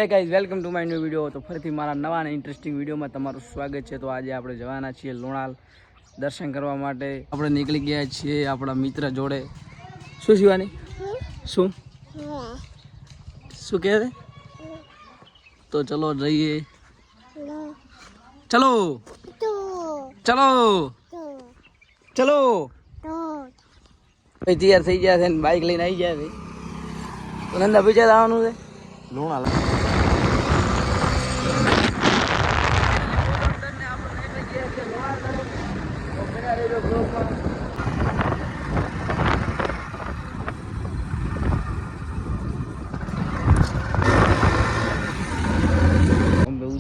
Hey guys, welcome to my new video. તો ફરીથી મારા નવા અને ઇન્ટરેસ્ટિંગ વિડીયોમાં તમારું સ્વાગત છે. તો આજે આપણે જવાના છીએ લોણાલ દર્શન કરવા માટે. આપણે નીકળી ગયા છીએ આપણા મિત્ર જોડે. શું શિવાની? શું શું કહે છે? તો ચલો જઈએ. ચલો ચલો ચલો તૈયાર થઈ ગયા છે ને બાઇક લઈને આવી ગયા છે. તો નંદા બીજા જવાનું છે લોણાલ.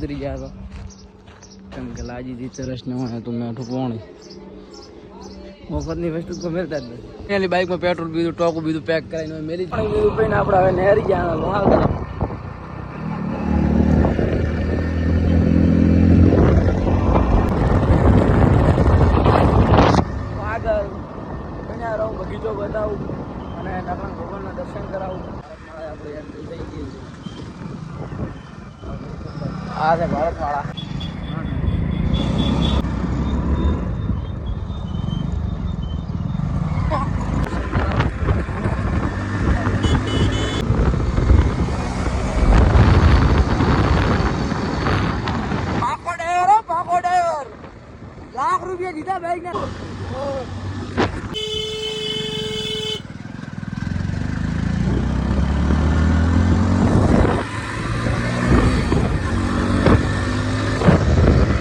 उतरी जाएगा अंकल आज ही तरस न होना तो मैं ठुकवाणी मुफ्त ની વસ્તુ તો મળતા જ નથી. એની બાઇકમાં પેટ્રોલ બીજું ટોકું બીજું પેક કરીને મેલી બીજું પઈને આપણે હવે નહેરી ગયા લોણાલ તરફ. આગળ બન્યા રહું, બગીચો બતાવું અને નકળંગ ભગવાનના દર્શન કરાવું. આપણે એન્ટ્રી થઈ ગઈ છે. આ છે ભારતવાળા. પાકો ડ્રાઈવર લાખ રૂપિયા દીધા બાઈક ના.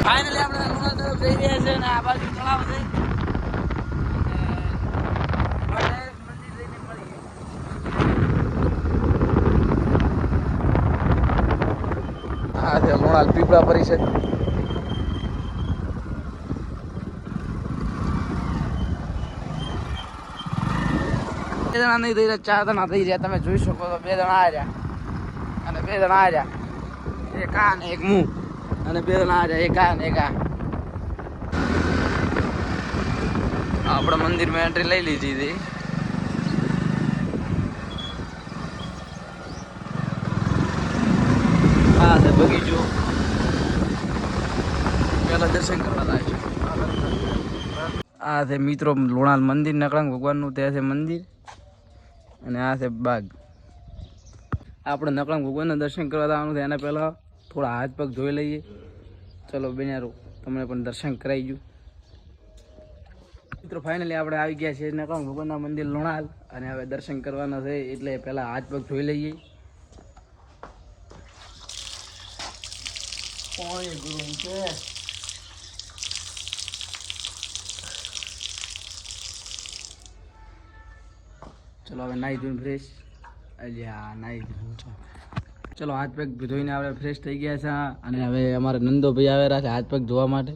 ફાઇનલી આપણે લોણાલ તરફ જઈ રહ્યા છે અને આ બાજુ તળાવ છે. મંદિર જઈને મળીએ. આ છે લોણાલ પીપળા પરિષદ. બે જણા નહીં થઈ રહ્યા, 4 જણા થઈ રહ્યા. તમે જોઈ શકો તો 2 જણા આ રહ્યા અને 2 જણા આ રહ્યા. એક આ ને એક મું અને 2 જણા આ રહ્યા. એક આ ને એક આ. આપણે મંદિરમાં એન્ટ્રી લઈ લીધી હતી. હા છે બગીચો. પેલા દર્શન કરવા લાગે. આ છે મિત્રો લોણાલ મંદિર, નકળંગ ભગવાનનું. તે છે મંદિર અને આ છે બાગ. આપણે નકળંગ ભગવાનના દર્શન કરવા જવાનું છે. એના પહેલાં થોડા હાથ પગ ધોઈ લઈએ. ચલો બેનારો તમને પણ દર્શન કરાવી ગયું. મિત્રો ફાઇનલી આપણે આવી ગયા છીએ નકળંગ ભગવાનના મંદિર લોણાલ અને હવે દર્શન કરવાના છે. એટલે પહેલાં હાથ પગ ધોઈ લઈએ. ગુરુ છે. ચલો હવે નાહી ધોઈને ફ્રેશ. અલ્યા નાહી ધોઈને ચલો હાથ પગ ધોઈને આપણે ફ્રેશ થઈ ગયા છે. અને હવે અમારે નંદો ભાઈ આવેલા છે હાથ પગ ધોવા માટે.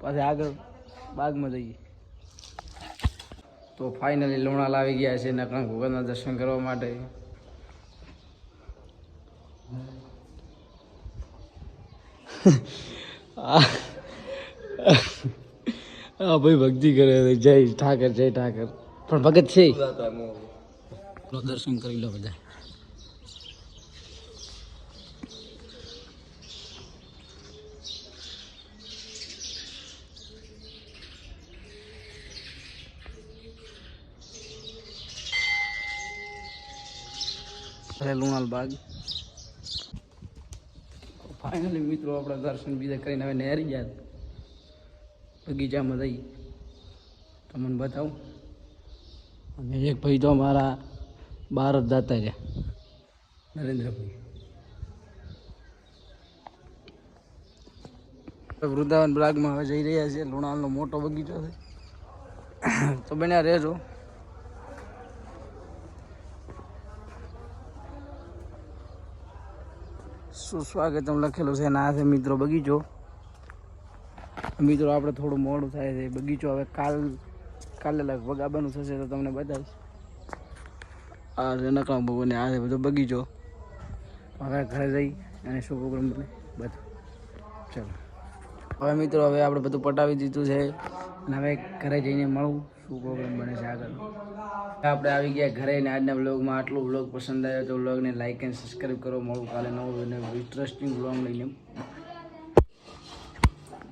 પાછા આગળ બાગમાં જઈએ. તો ફાઇનલી લોણાલ આવી ગયા છે નકળંગ ભગવાનના દર્શન કરવા માટે. હા ભાઈ ભક્તિ કરે છે. જય ઠાકર જય ઠાકર. પણ ભગત છે. દર્શન કરી લો બધા. લોણાલ બાગ. ફાઇનલી મિત્રો આપણે દર્શન બીજા કરીને હવે નહેરી ગયા. બગીચામાં જઈ તમને બતાવું. અને એક ભાઈ તો અમારા બહાર જ જતા રહ્યા, નરેન્દ્રભાઈ. વૃંદાવન બાગમાં હવે જઈ રહ્યા છે. લોણાલનો મોટો બગીચો છે. તો બન્યા રહેજો. સુસ્વાગતમ લખેલું છે. ના છે મિત્રો બગીચો. મિત્રો આપણે થોડું મોડું થાય છે. બગીચો હવે કાલે લગભગ આવવાનું થશે તો તમને બતાવીશ. આ છે નકળંગ ભગવાન. આ છે બધો બગીચો. હવે ઘરે જઈ અને શું પ્રોગ્રામ બને બધું. ચલો હવે મિત્રો હવે આપણે બધું પટાવી દીધું છે અને હવે ઘરે જઈને મળું. શું પ્રોગ્રામ બને છે આગળ. આપણે આવી ગયા ઘરે ને આજના વ્લોગમાં આટલો વ્લોગ પસંદ આવ્યો તો વ્લોગને લાઈક એન્ડ સબસ્ક્રાઈબ કરો. મળું કાલે નવો ઇન્ટરેસ્ટિંગ વ્લોગ લઈને.